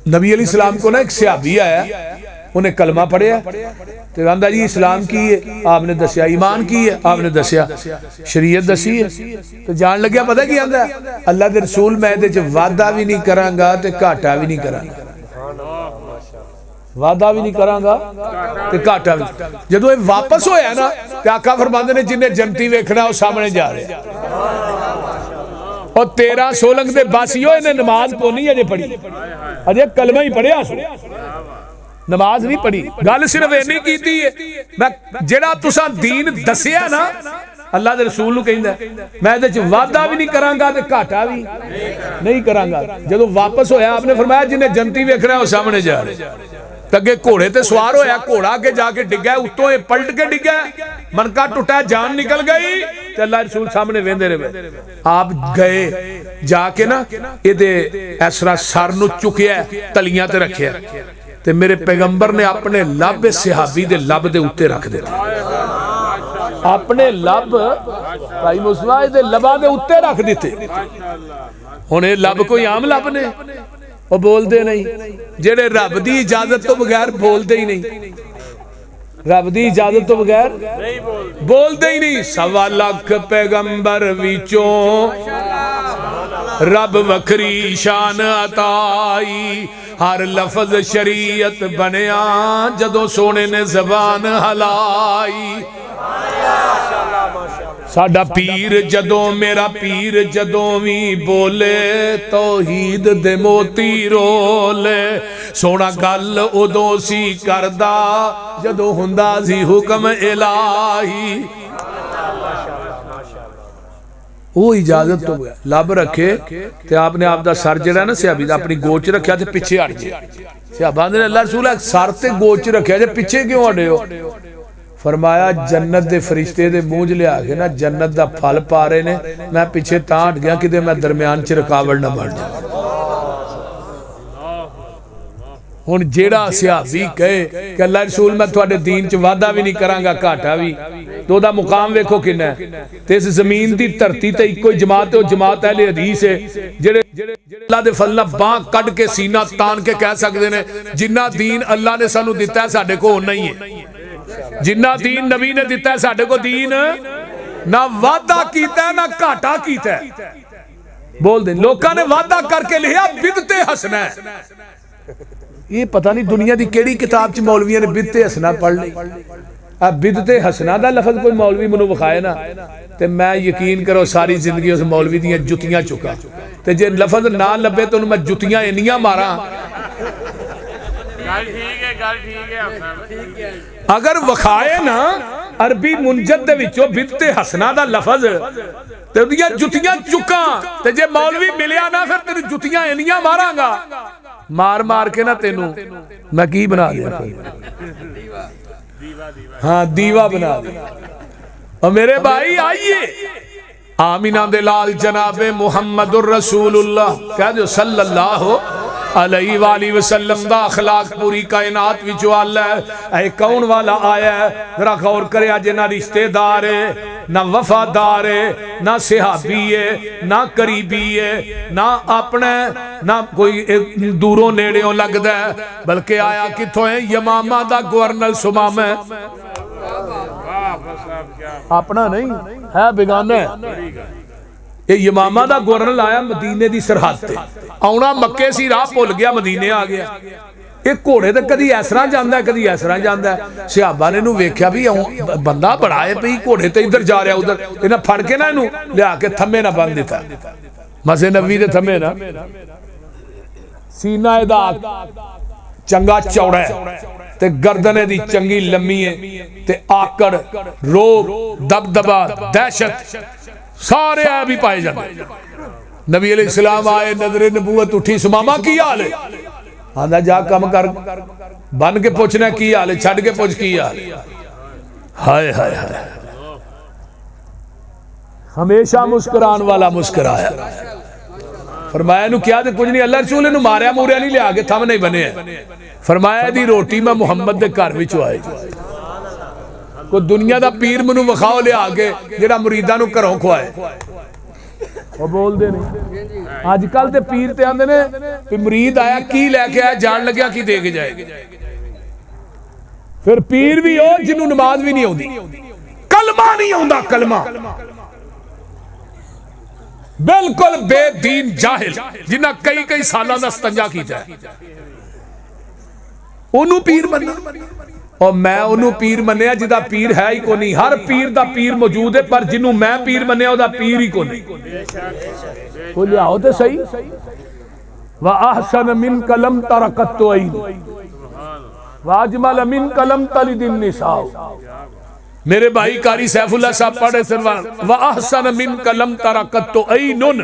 नबी अलैहि सलाम को ना एक सहाबी आया, उन्हें कलमा पढ़िया तो कहता जी इस्लाम की है, आपने दसिया, ईमान की है, आपने दसिया, शरीयत दसी है। तो जान लग्या पता की आंदा, अल्लाह के रसूल मैं इहदे च वादा भी नहीं करांगा ते घाटा भी नहीं करांगा, वादा भी नहीं करांगा ते घाटा भी। जदों ये वापस होया ना ते आका फरमांदे ने जिन्हें जनती वेखना वो सामने जा रहे और 13 सोलंग दे बासियो इन्हें नमाज को नहीं अजे पढ़ी, अजे कलमा ही पढ़िया, नमाज नहीं पढ़ी। गल सिर्फ इन्नी कीती है, मैं जेड़ा तुसा दीन दसिया ना अल्लाह दे रसूल नूं कहंदा मैं इहदे च वादा भी नहीं करांगा ते घाटा भी नहीं करांगा। जदों वापस होया आपने फरमाया जिन्हें जनती वेखना वो सामने जा रहे। अगे घोड़े ते सवार होया, घोड़ा अगे जाके डिग्गा, उत्तों ये पलट के डिग्गा, मनका टुटा, जान निकल गई, ते अल्लाह रसूल सामने वेंदे रहे। आप गए जाके ना इहदे इस तरह सर नूं चुकिया, तलियां ते रखिया, ते मेरे पैगंबर ने अपने लब सहाबी दे लब दे उत्ते रख दिता, अपने लब भाई मुस्लिम दे लबां दे उत्ते रख दिते। हुण ये लब कोई आम लब ने, वो बोलते नहीं, जेड़े रब दी इजाजत तो बगैर बोलते ही नहीं, रब दी इजाजत तो बगैर बोलते ही नहीं। 1.25 लाख पैगंबर विचों रब वखरी शान अताई, हर लफज शरीयत बनया जदों सोने ने जबान हलाई। साडा पीर जदों, मेरा पीर जदों भी बोले तौहीद दे मोती रोले, सोना गल उदों सी करदा जदों हुंदा सी हुक्म इलाही। वो इजाजत तो लब रखे ते आपने आप दा सर जिहड़ा ना सहाबी दा अपनी गोच रखिया ते पिछे हट गए। सहाबा ने अल्लाह रसूल सर ते गोच रखिया जे पिछे क्यों हटे हो? फरमाया जन्नत दे फरिश्ते दे मूंह च लिया के ना जन्नत दा फल पा रहे ने, मैं पिछे तां हट गया कि मैं दरम्यान च रुकावट ना बन जाए। हुण जेड़ा सहाबी कहे कि अल्लाह रसूल मैं तुहाडे दीन च वादा भी नहीं करांगा घाटा भी, तो ओदा मुकाम वेखो किन्ना है। ते इस जमीन दी धरती ते इक्को ही जमात है, वो जमात अहले हदीस है, जेड़े अल्लाह दे फज़ल नाल बांह कढ के सीना तान के कह सकदे ने जिन्ना दीन अल्लाह ने सानू दिता है साडे कोल उन्ना ही है, जिन्ना दीन नबी ने दिता है साडे को दीन ना वादा कीता ना घाटा कीता। बोल दे लोकां ने वादा करके लिखा बिदते हसना है, ये पता नहीं दुनिया की केड़ी किताब च मौलवियों ने बिदते हसना पढ़ ली। अब बिदते हसना दा लफज कोई मौलवी मैनू विखाए ना ते मैं यकीन करो सारी जिंदगी उस मौलवी दी जुतियां चुका, ते जे लफज ना लभे तो मैं जुतियां इन्नियां मारा। अगर विखाए ना अरबी मुंजद दे विचों बिदते हसना दा लफज ते उदियां जुतियां चुका, ते जे मौलवी मिलिया ना फिर तेरी जुतियां इन्नियां मारांगा, मार मार के ना तेनू मैं की बना दिया, हाँ दीवा बना दिया। और मेरे भाई आइए आमीना दे लाल जनाबे मुहम्मदुर रसूलुल्लाह कह दो सल्लल्लाहु अलैहि वसल्लम दा अखलाक पूरी कायनात विचों आला है। कौन वाला आया है जरा गौर करे, अज ना रिश्तेदार है ना वफादार है ना सहाबी है ना करीबी है ना अपना ना कोई दूरों नेड़ियों लगदा है, बल्कि आया किथों है यमामा दा गवर्नर सुमामा है, अपना नहीं है बेगाना है। ये यमामा दा गवर्नर आया मदीने दी सरहद ते, आउणा मक्के सी राह भुल गया मदीने आ गया। ये घोड़े तो कदी इस तरह जाता है कदी इस तरह जाता है। सहाबा ने वेख्या भी बंदा बड़ा है पई घोड़े तो इधर जा रहा उधर, इन्हें फड़ के ना इनू लिया के थम्मे ना बन दिता, मसे नबी दे थम्मे ना, सीना इहदा चंगा चौड़ा है ते गर्दन दी चंगी लम्मी है ते आकड़ रोब दबदबा दहशत सारे भी पाए जाते। नबी अलैहिस्सलाम आए, नजरे नबूवत उठी, सुमामा की हाल है? आंदा जा कम कर, बन के पूछना की हाल है, छड़ के पूछ की हाल है। हाय हाय हाय, हमेशा मुस्कुरान वाला मुस्कुराया। फरमाया नु क्या कुछ नहीं, अल्लाह रसूल ने मारिया मूरिया नहीं लिया के थम नहीं बने। फरमाया दी रोटी मैं मुहम्मद दे घर विच आई, कोई दुनिया दा पीर मैनू विखाओ लिया के जेड़ा मुरीदां नू घरों खुआए। वो बोलते नहीं अजकल तो पीर ते आंदे ने कि मुरीद आया की लैके आया जान लग्या की दे के जाए। फिर पीर भी हो जिन्हों नमाज भी नहीं आती, कलमा नहीं आता, कलमा बिल्कुल बेदीन जाहिल जिन्हें कई कई सालों का सतंजा किया उन्होंने पीर मनना। और मैं उन्होंने पीर मनिया जिदा पीर है ही को नहीं। हर पीर दा पीर मौजूद है पर जिन्हों मैं पीर मनिया उदा पीर ही को नहीं। कोई लियाओ तो सही। व अहसन मिन कलम तरकत तो आई वाजमल मिन कलम तलिदिन निसा। मेरे भाई कारी सैफुल्लाह साहब पढ़े सरवान व अहसन मिन कलम तरकत तो ऐनुन।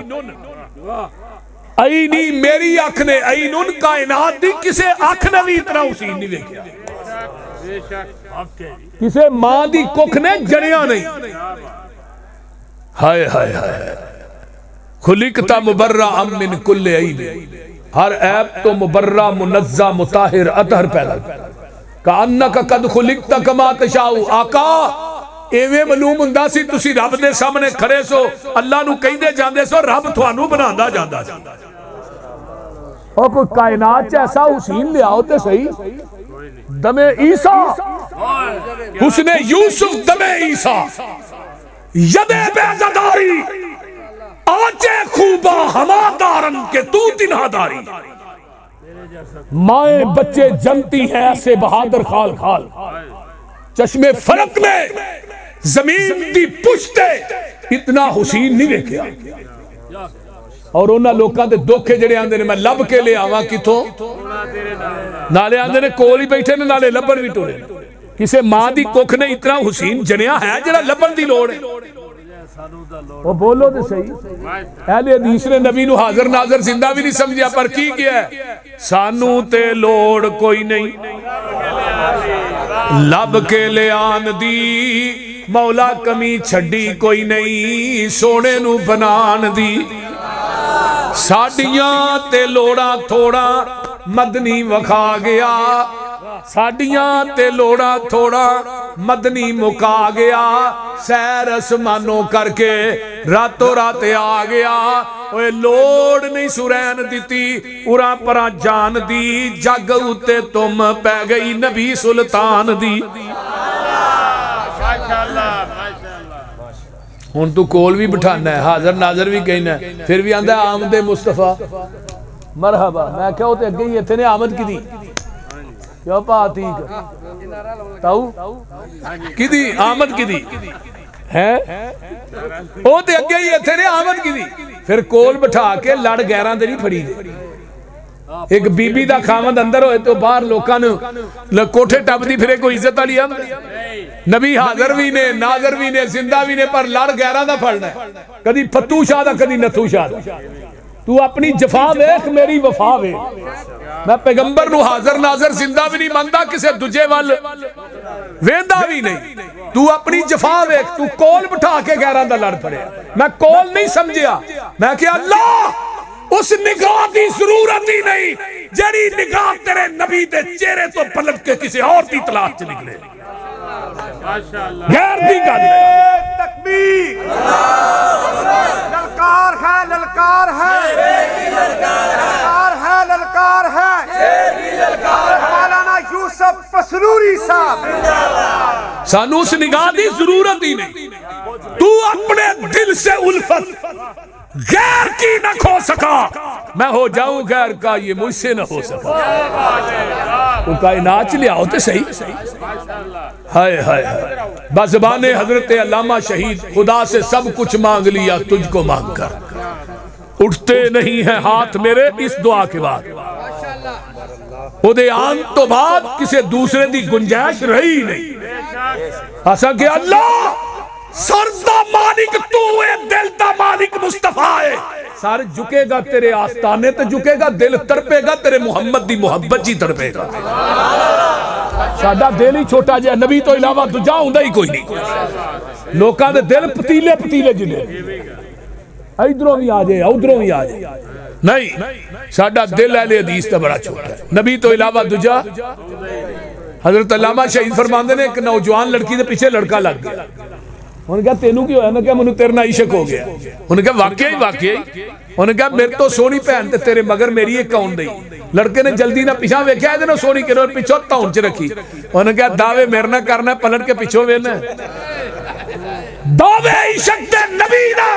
ऐनी मेरी अख ने ऐनुन कायनात दी किसे अख ने भी इतना हुसीन नहीं देखा। किसे मां दी कुख ने जनिया नहीं। हाय हाय हाय खुलिकता मुबर्रा अम मिन कुल्ले ऐन। हर ऐब तो मुबर्रा मुनज़्ज़ा मुताहिर अतहर पैदा का अन्ना का कद खुलिकता कमा तशाऊ। आका एवें मालूम हुंदा सी तुसी रब दे सामने खड़े सो अल्लाह नू कहंदे जांदे सो रब तुहानू बनांदा जांदा। और कोई कायनात च ऐसा हुसीन लियाओ ते सही। दमे ईसा हुस्ने यूसुफ दमे ईसा यदे बेज़दारी आचे खूबा हमादारन के तू तिन्हादारी। माए बच्चे जमती हैं ऐसे बहादुर खाल खाल चश्मे फलक में जमीन दी पुश्ते इतना हुसीन नहीं देखा। और उन्होंने लोगों के दुखे जड़े आंदे ने मैं लब के ले आवा किथों नाले आंदे ने कोल ही बैठे ने नाले लभन भी टुरे। किसे मां दी कुख ने इतना हुसीन जनिया है जरा लभन दी लोड़ है। वो बोलो तो सही। अहले हदीस ने नबी नू हाजिर नाजर जिंदा भी नहीं समझिया पर की किया है सानू ते लोड़ कोई नहीं लब के ले आन दी मौला कमी छड़ी कोई नहीं सोने नू बनान दी। साडियां ते लोड़ा थोड़ा मदनी वखा गया साडियां ते लोड़ा थोड़ा मदनी मुका गया। सैर असमानों करके रातों रात आ गया। ओए लोड़ नहीं सुरैन दिती उरा परा जान दी जग उते तुम पै गई नबी सुल्तान दी। हुण तू कोल भी बिठाना है हाजर नाजर भी कहना है फिर भी आंदा आमदे मुस्तफा मरहबा। मैं क्या ते अगे ही इत्थे ने आमद की दी क्यों पाती ताऊ की दी आमद की दी है ओ ते अगे ही इत्थे ने आमद की दी। फिर कोल बिठा के लड़ गैरां दे नहीं फड़ी दे। एक बीबी दा खावंद अंदर होए तो बाहर लोकां नूं कोठे टपदी फिरे कोई इज्जत वाली आंद। नबी हाजिर भी ने नाजर भी ने जिंदा भी ने पर लड़ गैरां दा फड़ना कदी फत्तू शाह दा कदी नथू शाह दा। तू अपनी जफा वेख मेरी वफा वे। मैं पैगंबर नूं हाजिर नाजर जिंदा भी नहीं मनदा किसे दूजे वल वेंदा भी नहीं। तू अपनी जफा वेख तू कोल बिठा के गैरां दा लड़ पड़िया। मैं कोल नहीं समझिया मैं क्या अल्लाह उस निगाह की जरूरत ही नहीं जेड़ी निगाह तेरे नबी दे चेहरे तो पलट के किसी और की तलाश च निकले। गैर दी गल तकबीर ललकार है ललकार है ललकार है ललकार है। मौलाना यूसुफ फसरूरी साहब सानू उस निगाह की जरूरत ही नहीं। तू अपने दिल से उल्फत गैर की न खो सका मैं हो जाऊं गैर का ये मुझसे न हो सका। तो कायनात ले आओ तो सही। हाय हाय बज़बाने हजरत अल्लामा शहीद खुदा से सब कुछ मांग लिया तुझको मांग कर उठते नहीं है हाथ मेरे इस दुआ के बाद। ओदे आन तो बाद किसी दूसरे की गुंजाइश रही नहीं। असा के अल्लाह सर दा मालिक तू है दिल दा मालिक मुस्तफा है। सर झुकेगा तेरे आस्ताने ते झुकेगा दिल तड़पेगा तेरे मुहम्मद दी मोहब्बत जी तड़पेगा। साडा दिल ही छोटा जिहा नबी तो इलावा दूजा हुंदा ही कोई नहीं। लोकां दे दिल पतीले पतीले जिने इधरों भी आ जाए उधरों भी आ जाए नहीं साडा दिल अहले हदीस दा बड़ा छोटा है। नबी तो इलावा दूजा हजरत अल्लामा शहीद फरमांदे ने एक नौजवान लड़की के पीछे लड़का लग गया उन्हें कहा तेनू की होया? क्या मैनू तेरे नाल इश्क हो गया? उन्हें कहा वाकई। उन्हें कहा मेरे तो सोहनी भैन ते तेरे मगर मेरी एक कौन दई। लड़के ने जल्दी ना पिछा वेख्या इहदे नाल सोहनी किरो पिछों धौन च रखी। उन्हें कहा दावे मेरे नाल करना पलट के पिछों वेखना दावे इश्क दे नबी दा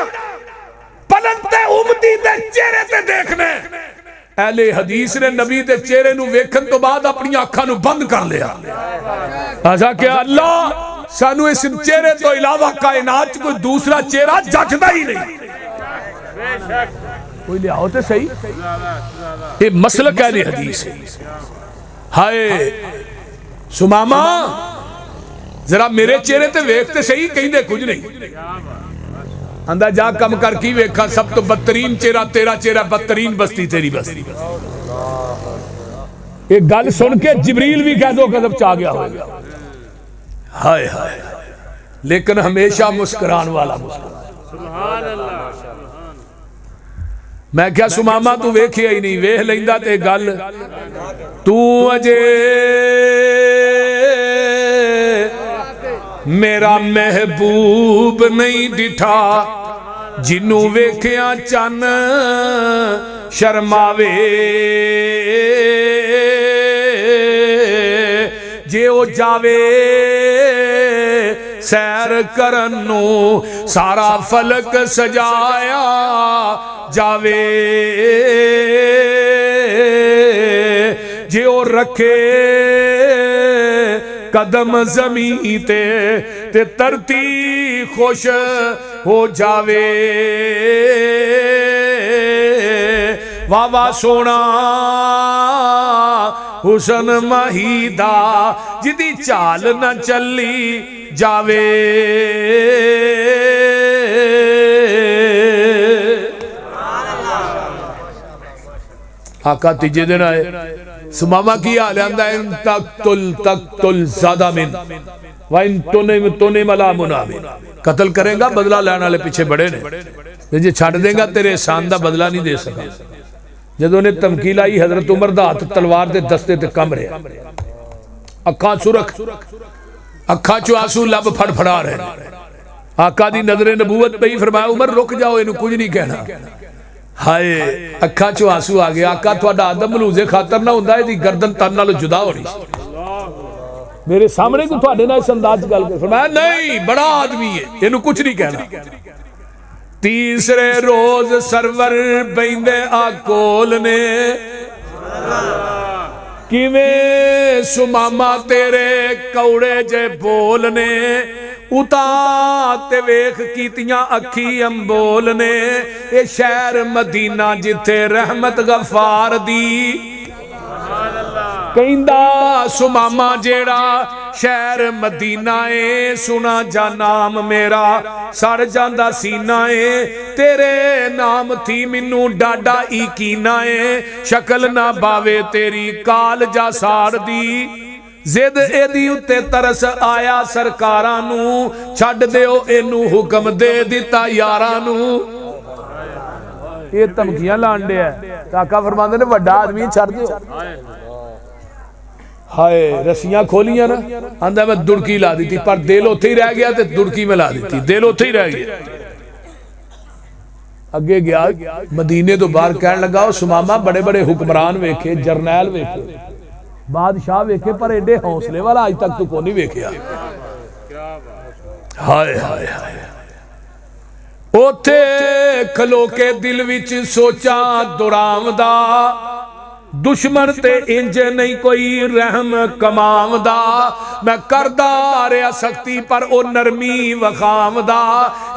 पलट ते उम्मती दे चेहरे ते देखने। अहले हदीस ने नबी दे चेहरे नू वेखण तो बाद अपनी अखां नू बंद कर लिया। असा क्या अल्लाह सानू इस चेहरे तो इलावा कायनात कोई दूसरा चेहरा जचदा ही नहीं। कोई लियाओ तो सही, ये मसलक है हदीस है। हाय सुमामा जरा मेरे चेहरे ते वेख ते सही, कहंदे कुछ नहीं। आंदा जा कम कर की वेखा, सब तो बदतरीन चेहरा तेरा चेहरा, बदतरीन बस्ती तेरी बस्ती। एक गल सुन के जिबरील भी कह दो गजब चा गया होगा। हाय हाय, लेकिन हमेशा मुस्कुराने वाला मुस्कुरा। मैं क्या सुमामा तू वेखिया ही नहीं, वेख लेंदा ते गल तू अजे मेरा महबूब नहीं डिठा, जिन्नू वेखिया चन शर्मावे। जे ओ जावे सैर करन नू सारा फलक सजाया जावे। जे ओ रखे कदम जमी ते तरती खुश हो जावे। वाह वाह सोना हुसन महीदा, जिदी चाल न चली जावे। आका तीजे दिन आए, सुमामा की हाल आंदा इन तक ज़्यादा मिन वाइन तोने मला मुनामिन। कत्ल करेगा बदला लैने वाले पीछे बड़े ने, जे छड़ देगा तेरे एहसान दा बदला नहीं दे सका। जदों ने धमकी लाई हजरत उमर दा हाथ तलवार दे दस्ते ते कम रहा, अखां सुरख, अखां चो आंसू लब फड़फड़ा रहे। आका दी नजरे नबूवत पई, फरमाया उमर रुक जाओ, इनू कुछ नहीं कहना। हाय अखां चो आंसू आ गया। आका तुहाडा आदम मलूजे खातर ना हुंदा, इहदी गर्दन तन नालों जुदा होनी। मेरे सामने को तुहाडे नाल इस अंदाज गल कर, फरमाया नहीं बड़ा आदमी है, इनू कुछ नहीं कहना। तीसरे रोज सरवर बैंदे आकोल ने, किवें सुमामा तेरे कौड़े जे बोलने। उता ते वेख कीतियां अखी अंबोल ने, ये शहर मदीना जिथे रहमत गफार दी। कहंदा सुमामा जेड़ा शहर मदीना है, सुना जा नाम मेरा सड़ जांदा सीना है। तेरे नाम थी मैनू डाडा ईकीना है, शक्ल ना बावे तेरी काल जा साड़ दी। जिद एदी उत्ते तरस आया सरकारां नू, छड्ड दिओ इनू हुक्म दे दिता यारां नू। ये धमकियां लाण दिया, काका फरमांदे ने वड्डा आदमी छड्ड दिओ। हाय रस्सियां खोलियां ना, आंदा मैं दुड़की ला दी थी, पर दिल उत्थे ही रह गया ते दुड़की में ला दी थी, दिल उत्थे ही रह गया। अगे गया मदीने तो बाहर कहन लगा, सुमामा बड़े बड़े हुक्मरान वेखे, जरनैल वेखे, बादशाह वेखे, पर एडे हौसले वाला अज तक तू को नहीं वेखिया। हाय हाय हाय, ओथे खलो के दिल विच सोचा दुरावदा, दुश्मन ते इंज नहीं कोई रहम कमावदा। मैं करदा रहा सख्ती पर ओ नरमी वखावदा,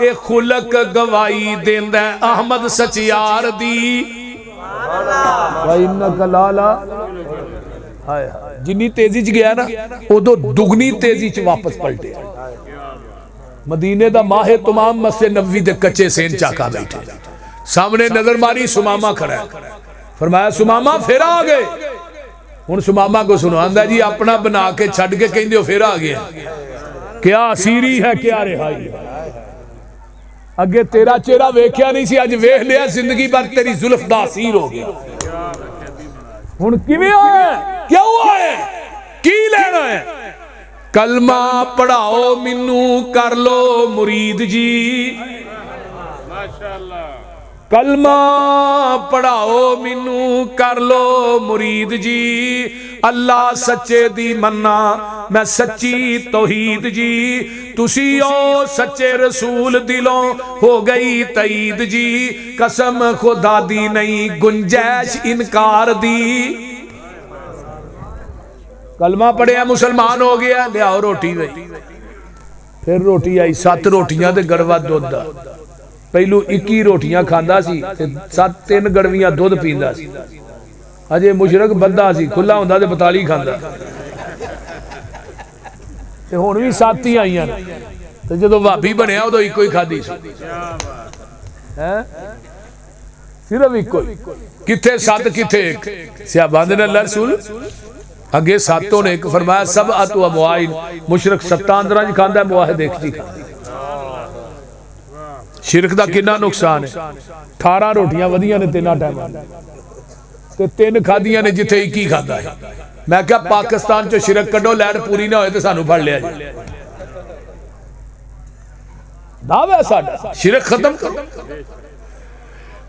ए खुलक गवाही देंदा अहमद सचियार दी। जिन्नी तेजी च गया ना, उदो दुगनी तेजी च वापस पलटे। मदीने दा माहे तमाम मस्जिद नबवी दे कच्चे सेन चाका बैठे, सामने नजर मारी सुमामा खड़ा है। फरमाया सुमामा फिर आ गए। हुण सुमामा को सुनो, आंदा जी अपना बना के छड़ के कहंदे हो फिर आ गया, क्या असीरी है क्या रिहाई। अगे तेरा चेहरा वेख्या नहीं सी, अज वेख लिया, जिंदगी भर तेरी जुल्फ दा असीर हो गया। हुण किवें आया, क्यों आया, की लेना है? कलमा पढ़ाओ मैनू कर लो मुरीद जी, कलमा पढ़ाओ मैनू कर लो मुरीद जी, अल्लाह सच्चे दी मन्ना मैं सच्ची तौहीद जी, तुसी ओ सच्चे रसूल दिलों हो गई तईद जी, कसम खुदा दी नहीं गुंजाइश इनकार दी। कलमा पढ़िया मुसलमान हो गया, लियाओ रोटी गई। फिर रोटी आई, 7 रोटियां ते गड़वा दुध दा। पहलू 21 रोटियां खांदा सी ते 3 गड़वियां दुध पींदा सी। अजे मुशरक बंदा सी, खुला हुंदा ते 42 खांदा। ते हुण भी 7 ही आईयां ते जदों भाभी बनया उदों इको ही खाधी सी। हैं सिर्फ इको ही, किथे 7 किथे 1। सहाबां दे अल्लाह रसूल अगे 7 होने 1 फरमाया, सब अतु अमवाइन मुशरक 7 अंदरां च खांदा, मुआहिद 1 च खांदा। शिरक दा कितना नुकसान है। 18 रोटियां वधियां ने 3 टाइम ते 3 खादियां ने जिथे 1 ही खादा है। मैं क्या पाकिस्तान चो शिरक कड्डो, लैंड पूरी ना होए तो सानू फड़ लिया जी। दावा साडा शिरक खत्म करो।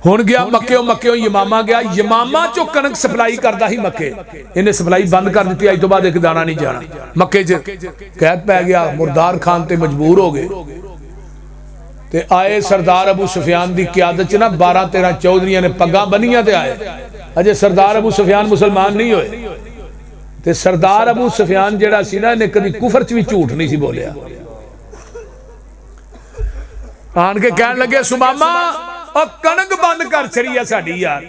हुण गया मक्के मक्के यमामा गया, यमामा चो कणक सप्लाई करता ही मक्के, इन्हें सप्लाई बंद कर दी। अज तो बाद 1 दाना नहीं जाना। मक्के च कैद पै गया, मुर्दार खान ते मजबूर हो गए ते आए सरदार अबू सुफियान की क्यादत च ना 12-13 चौधरियां ने पग्गां बनियां ते आए। अजे सरदार अबू सुफियान मुसलमान नहीं होए ते सरदार अबू सुफियान जेड़ा सी ना, इन्हें कभी कुफर च भी झूठ नहीं सी बोलिया। आन के कहन लगे सुमामा और कणक बंद कर छड़ी है साडी यार।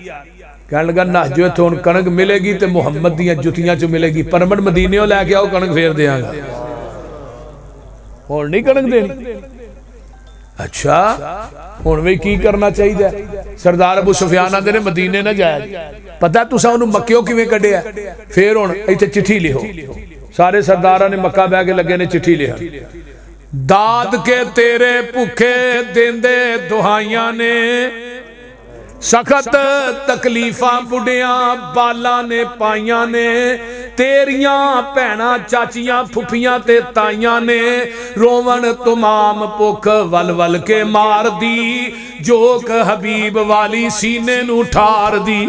कहन लगा नस जो इत्थों कणक मिलेगी तो मुहम्मद दियां जुतियां चो मिलेगी, परमट मदीने लैके आओ कणक फेर देंगा। हुण नहीं कणक देनी। अच्छा हुण भी की करना चाहिए? सरदार अबू सुफियान आंदे ने मदीने ना जाया। पता तुसां उहनूं मक्कियों किवें कढिया? फिर हुण इत्थे चिट्ठी लिखो। सारे सरदारां ने मक्का बह के लगे ने चिट्ठी लिखा, दाद के तेरे भुखे देंदे दुहाइयां ने, सखत तकलीफां बुढ़ियां बाला ने पाइयां ने, तेरियां भैणां चाचियां फुफियां ते ताइयां ने, रोवन तुमाम भुख वल वल के मार दी, जोक हबीब वाली सीने नू ठार दी।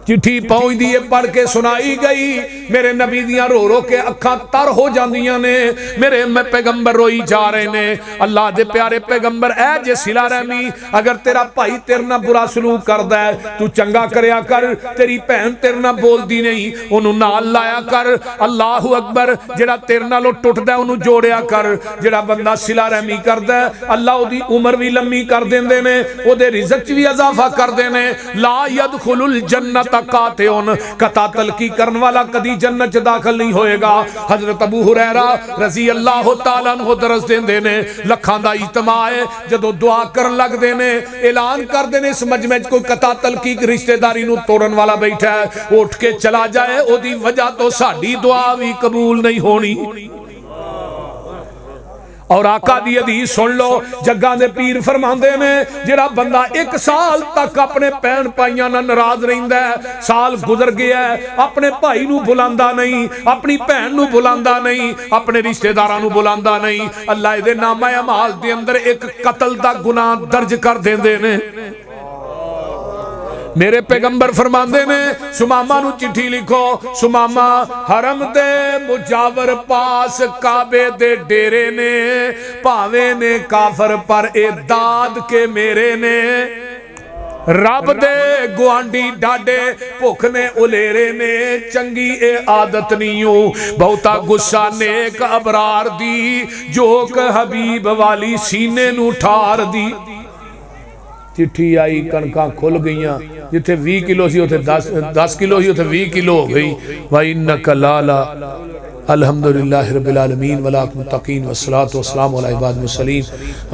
चिट्ठी पहुंचती है, पढ़ के सुनाई गई। मेरे नबी दियां रो रो के अखां तर हो जांदियां ने। मेरे पैगंबर रोई जा रहे ने। अल्लाह दे प्यारे पैगंबर ऐ जे सिला रहमी, अगर तेरा भाई तेरे नाल बुरा सलूक करदा है तू चंगा करया कर, तेरी भैन तेरे नाल बोलदी नहीं ओनू नाल लाया कर। अल्लाहु अकबर, जेड़ा तेरे नालों टुटदा ओनू जोड़िया कर। जेड़ा बंदा सिला रहमी करदा है अल्लाह ओदी उम्र भी लम्मी कर देंदे ने, ओदे रिज़्क च भी इजाफा करदे ने। ला यदखुलुल जन्नत कता तलकी करने वाला कदी जन्नत च दाखिल नहीं होएगा। हजरत अबू हुरैरा रजी अल्लाह तआला अन्हु दरस देंदे ने, लखां दा इज्तिमा है, जदों दुआ करन लगदे ने ऐलान करदे ने इस मजमे च कोई कता तलकी रिश्तेदारी नूं तोड़न वाला बैठा है, उठ के चला जाए, ओदी वजह तो साडी दुआ भी कबूल नहीं होनी। और आका दी हदीस सुन लो, जग्गां दे पीर फरमांदे ने जेड़ा बंदा 1 साल तक अपने भैन भाइयां नाल नाराज रहिंदा है, साल गुजर गया है, अपने भाई नूं बुलांदा नहीं, अपनी भैन नूं बुलांदा नहीं, अपने रिश्तेदारां नूं बुलांदा नहीं, अल्लाह इहदे नामा अमाल दे अंदर एक कत्ल दा गुनाह दर्ज कर देंदे ने। मेरे पैगंबर फरमांदे ने सुमामा नूं चिट्ठी लिखो, सुमामा हरम दे मुजावर पास काबे दे डेरे ने, भावे ने काफर पर ए दाद के मेरे ने, रब दे गुआंडी डाडे भुख ने उलेरे ने, चंगी ए आदत नहीं बहुता गुस्सा नेक अबरार दी, जोक हबीब वाली सीने नूं ठार दी। चिट्ठी आई, कणकां खुल गईयां, जिथे 20 किलो सी उथे 10 किलो सी उथे 20 किलो हो गई। व इन्नका लाला अल्हम्दुलिल्लाहि रब्बिल आलमीन वल मुत्तकीन वस्सलातु वस्सलामु अला इबादिल मुरसलीन।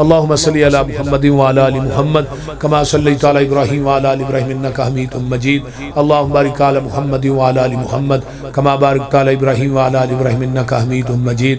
अल्लाहुम्मा सल्लि अला मुहम्मदिन व अला आलि मुहम्मद कमा सल्लैता अला इब्राहीम व अला आलि इब्राहीम इन्नका हमीदुम मजीद। अल्लाहुम्मा बारिक अला मुहम्मदिन व अला आलि मुहम्मद कमा बारकता अला इब्राहीम व अला आलि इब्राहीम इन्नका हमीदुम मजीद।